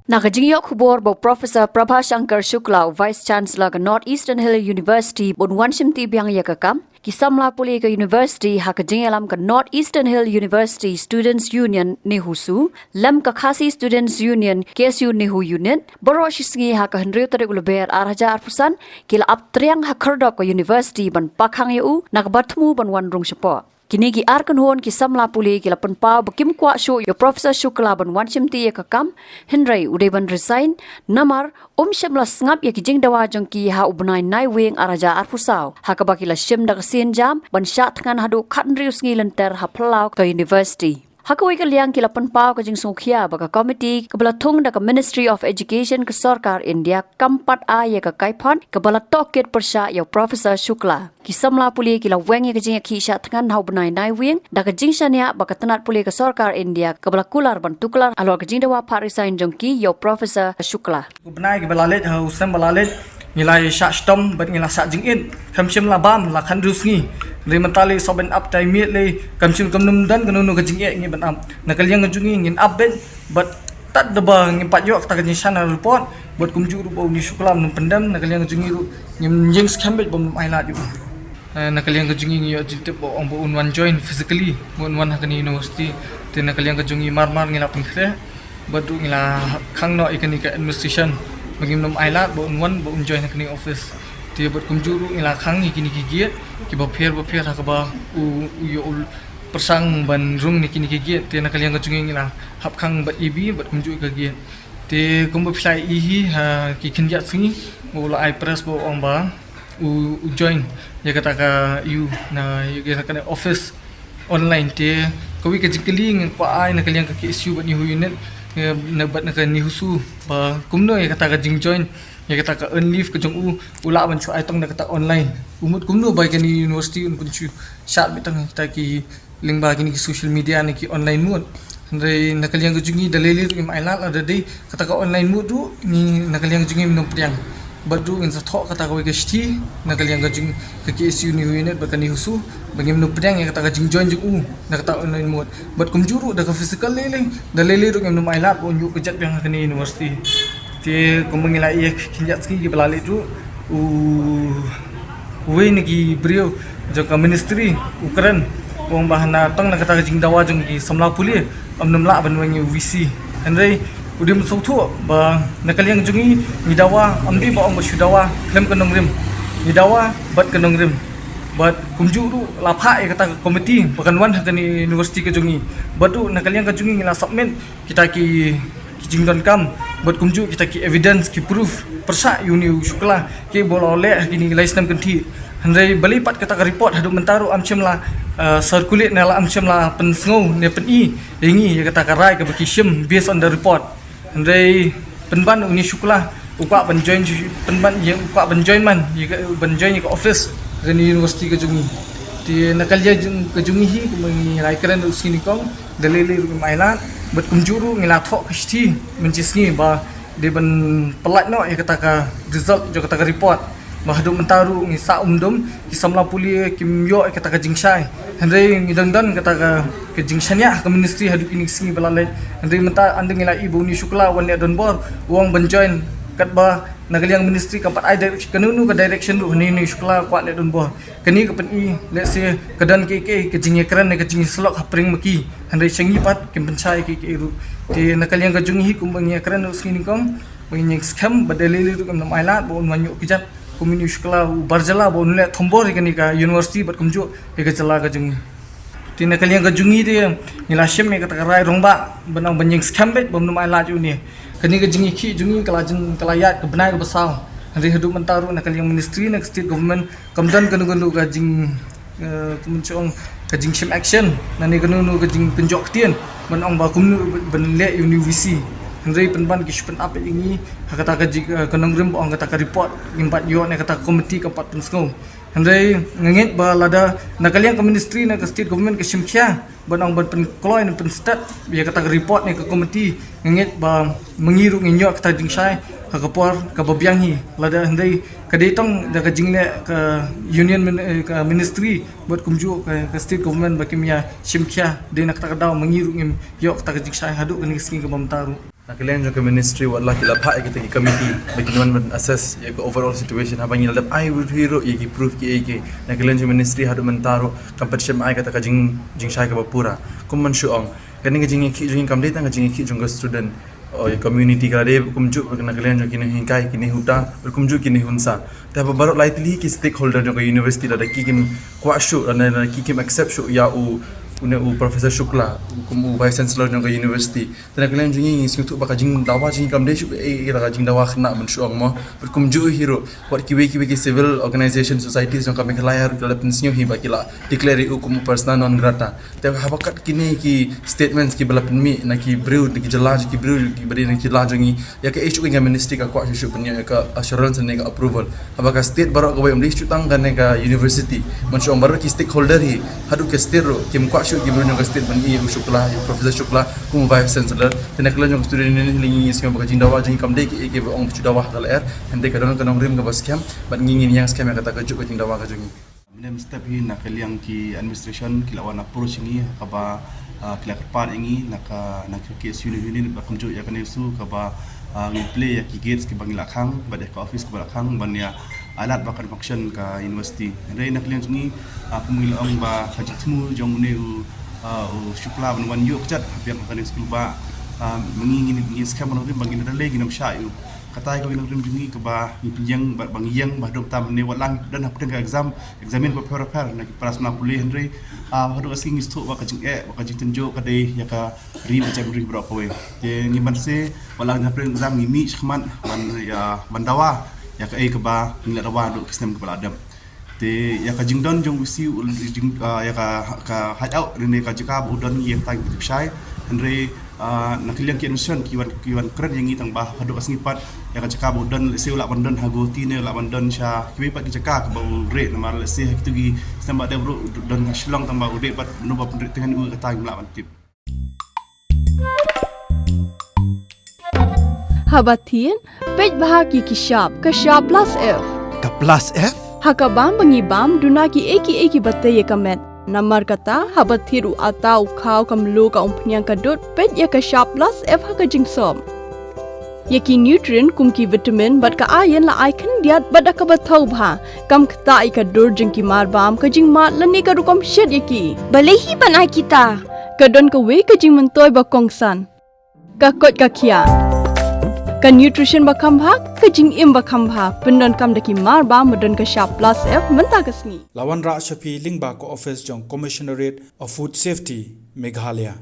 Nakajingyo kubor bo Professor Prabha Shankar Shukla, Vice Chancellor ka Northeastern Hill University, bon wanshimti biang yakakam, kisamla puli ka University hakajingalam ka Northeastern Hill University Students Union Nehusu, lam ka Khasi Students Union KSU Nehu Unit, boroshisngi haka Henry Tarik Uleber Arhaja Arpusan, kila aptriang hakardok ka University ban pakhang yu, nakabatmu ban wanrung sipo. Kini ki arkan hon ki samla puli ki lapan pau bakim kwa show yo Professor Shukla ban wanshimti ye kakam Henry udeban resign namar shemla sngap ye ki jingdawa jong ki ha ubnai nai wing araja arpusau hakabaki la shem da sin jam ban shat ngan hadu khatnrius ngi lenter ha plau ka university. Hakawai ka liang ki lapan pau ka jing songkhia baka committee kabala thung da ka Ministry of Education ka Sarkar India kampat a ye ka kaipon kabala toket persha yo Professor Shukla. Kisamla puli kila wengi ka jing ki sha tngan hau benai nai wing da ka jing shania baka tanat puli ka Sarkar India kabala kular ban tuklar alor ka jing dawa parisain jong ki yo Professor Shukla. Benai ki balalet hau sem balalet ngilai sha stom bat ngila sha jing in kamshim la bam la khan rusngi le mentali soben up tai miet le kamshim kamnum dan kanunu ka jing ngi ban am nakaliang ngajungi ngin update but tat deba ngin pat yok ta ka shana report buat kumju ru bau ni Shukla num pendam nakaliang ngajungi ru ngin jing skambet bom ai la ju nakaliang ngajungi ngi yo jitep bo ong bo unwan join physically unwan hakani university te nakaliang ngajungi marmar ngila pengkre badu ngila khangno ikani ka administration bagim nom ailat bo unwan bo join hakani office te buat kumju ila khang kini gigiet ki bo pher ha ba u yo persang ban rung ni kini gigiet te nakaliang ka junging ila hap khang bat ibi bat kumju ka giet te kumbu phai hi ha ki kinjat singi bo la ai press bo omba u join ya kata ka you na ya kata office online te kawi ka jikling pa ai nakaliang ka issue bat ni unit na bat na ka ni husu ba kumno ya kata ka jing join ya kata ka earn leave ka jong ula ban chu ai tong na kata online umut kumno bai ka ni university un kun chu shat bitang ta ki lingba kini ki social media ni ki online mut ndai nakaliang ka jungi dalili ru im ailat ada dei kata ka online mut du ni nakaliang jungi minum priang badu in sa thok kata ka we ka shti nakaliang ka jung ka KSU ni unit ba ka ni husu bagi minum priang ya kata ka jing join jung na kata online mut bat kumjuru da ka physical lele dalili ru minum ailat bon yu ka jat biang ka ni university te kumengila ia kinjat ski ki balali tu we ni ki brio joka ministry ukran wong bahana tong na kata jing dawa jong ki samla puli amnam la ban wengi VC andai udim sothu ba nakaliang jungi ni dawa amdi ba ong syudawa klem kanong rim ni dawa bat kanong rim bat kumju tu lapha e kata komiti bakan wan hakani university ka jungi batu nakaliang ka jungi ngila submit kita ki jingdon kam buat kumju kita ki evidence ki proof persa uni Shukla ki bolole kini license kanti handai balipat kata ka report hadu mentaru amchem la circulate nela amchem la pensngau ne peni ingi ya kata ka rai ka bakishim based on the report handai penban uni Shukla ukwa ban join penban ye ukwa ban join man ye ban join ka office gani university ka jungi ti nakalja ka jungi hi kumengi rai kran usini kong dalili ru mailat bat kumjuru ngila thok kasti mencisni ba de ban pelat no ya kata ka result jo kata ka report ba hadu mentaru ngi sa umdum ki samla puli kimyo kata ka jingshai handai ngidangdan kata ka jingshania ka ministry hadu kini singi balalai handai menta andeng ngila ibu ni Shukla wan don bor wong ban join kat ba nakaliang ministry kapat ai direction kanunu ka direction ru ni Shukla kwat le don bor kani ka pen I let's say kadan ke jingi kran ka jingi slok hapring maki handai changi pat kim penchai ke ru te nakaliang ka jungi kumbang ya kran usini kong bang scam badalili ru kam ailat bon wanyu kijat kumini Shukla barjala bon le thombor kani ka university bat kumju ke jala ka jungi te nakaliang ka jungi de ngila shem me kata rai rongba banang banjing scam bet bom ailat ju ni kani ka jingi ki jungi kalajin kalayat ke benai ka basau hari hidup mentaru nakaliang ministry nak state government kamdan kanu ka jing kemuncung ka jing shim action nani kanu ka jing penjok tien man ong ba kumnu ben le university handai penban ki spen up ingi kata ka jing kanong rim ong kata ka report impat yo ne kata komiti ka pat pensngau handai ngengit ba lada nakaliang ka ministry na ka state government ka shimkhia banang ban pen kloy na pen stat biya kata ka report ne ka komiti ngengit ba mengiru nginyo kata jing shai ka kapor ka babyang hi lada handai kadetong da ka jingle ka union ka ministry buat kumju ka state government bakimya shimkhia de nak ta daw mengiru ngim yo kata ka jing shai hadu ka ni singi ka bamtaru Nakalian jong ke ministry wala kila pha kita ki committee bagi man assess ya ke overall situation habang nilap ai hero ya ki proof ki nakalian jong ministry hadu mentaro competition ai kata ka jing shai ka bapura kum man shuong kaning jing ki jing kam data jing ki jong student o community ka de kumju nakalian jong kini hingkai kini huta kumju kini hunsa ta baru lightly ki stakeholder jong university da ki kim kwa shu na ki kim accept shu ya u Profesor Shukla u vice chancellor jong university dan kalian jungi sing tu baka jing dawa jing kam de shu ira jing dawa khna men shu mo berkumju hero what ki civil organization societies jong kam khalayar dalam pensiun hi bakila declare hukum persona non grata te habakat kini ki statements ki bala penmi na ki brew ki jelaj ki brew ki bari na ki lajongi ya ke issue ngai ministry ka kwa shu punya ka assurance ne ka approval habaka state baru ka bayam list tang kan ka university men shu baru ki stakeholder hi hadu ke state ro kim kwa shu ki brunyo state ban i Shukla Profesor Shukla kum vice chancellor tena kala jong student ni lingi sing baka jindawa jing kam de ki ong chudawa kala er hende ka don kanong rim ka baskem ban ngingin yang scam kata ka juk jindawa ka jongi nem step hi nakaliang ki administration ki lawan approach ni ka ba kila par ingi naka ki suni ba kumju ya kan su ka ba ngi play ya ki gates ki bangila khang ba de ka office ka ba khang ban ya alat bakar function ka university re nakaliang ni kumil ong ba khajitmu jong ne Shukla ban wan yok chat biang kan school ba mengingin ni scam no bangin da legi nam sha yu katai ko rim jungi ka ba yang bang yang ba dok tam ne walang dan hap teng examen ba prepare na prasna puli henry hadu asking istu ba ka jing ba ka jing tenjo ka de ya ka rim cha ri bro ko we je ni ban se walang hap exam ni mi khman ban ya bandawa ya ka ka ba ngila dawa do kisnem ka adam te ya ka jingdon jong usi ya ka hide out rene ka jika budon ye tang shai andre nakiliang kian kiwan keren yang itang bah hadu asngipat ya ka jika budon se ula bandon hago tine ula bandon sha kiwi pat jika ka bau re namar se kitu gi samba de bro don shlong tang bau de pat no ba pendek dengan u ka tang la tip Habatin pej bahagi ki sharp plus F Ka plus F hakabam bangibam dunaki eki batte ye kamet namar kata habathiru atau khau kamlu ka umpnyang kadut pej ya ka sharp plus F haka jingsom yaki nutrient kumki vitamin bat ka iron la icon diat bada ka bathau bha kam khta I ka dur jingki mar bam ka jing ma lani ka rukom shet yaki balehi banai kita kadon ka we ka jing mentoy ba kongsan ka kot ka khia ka nutrition ba khambha ka jing im ba khambha pendon kam daki mar ba modon ka sharp plus F menta kasni Lawan Ra Shafi Lingba ko office jong Commissionerate of Food Safety Meghalaya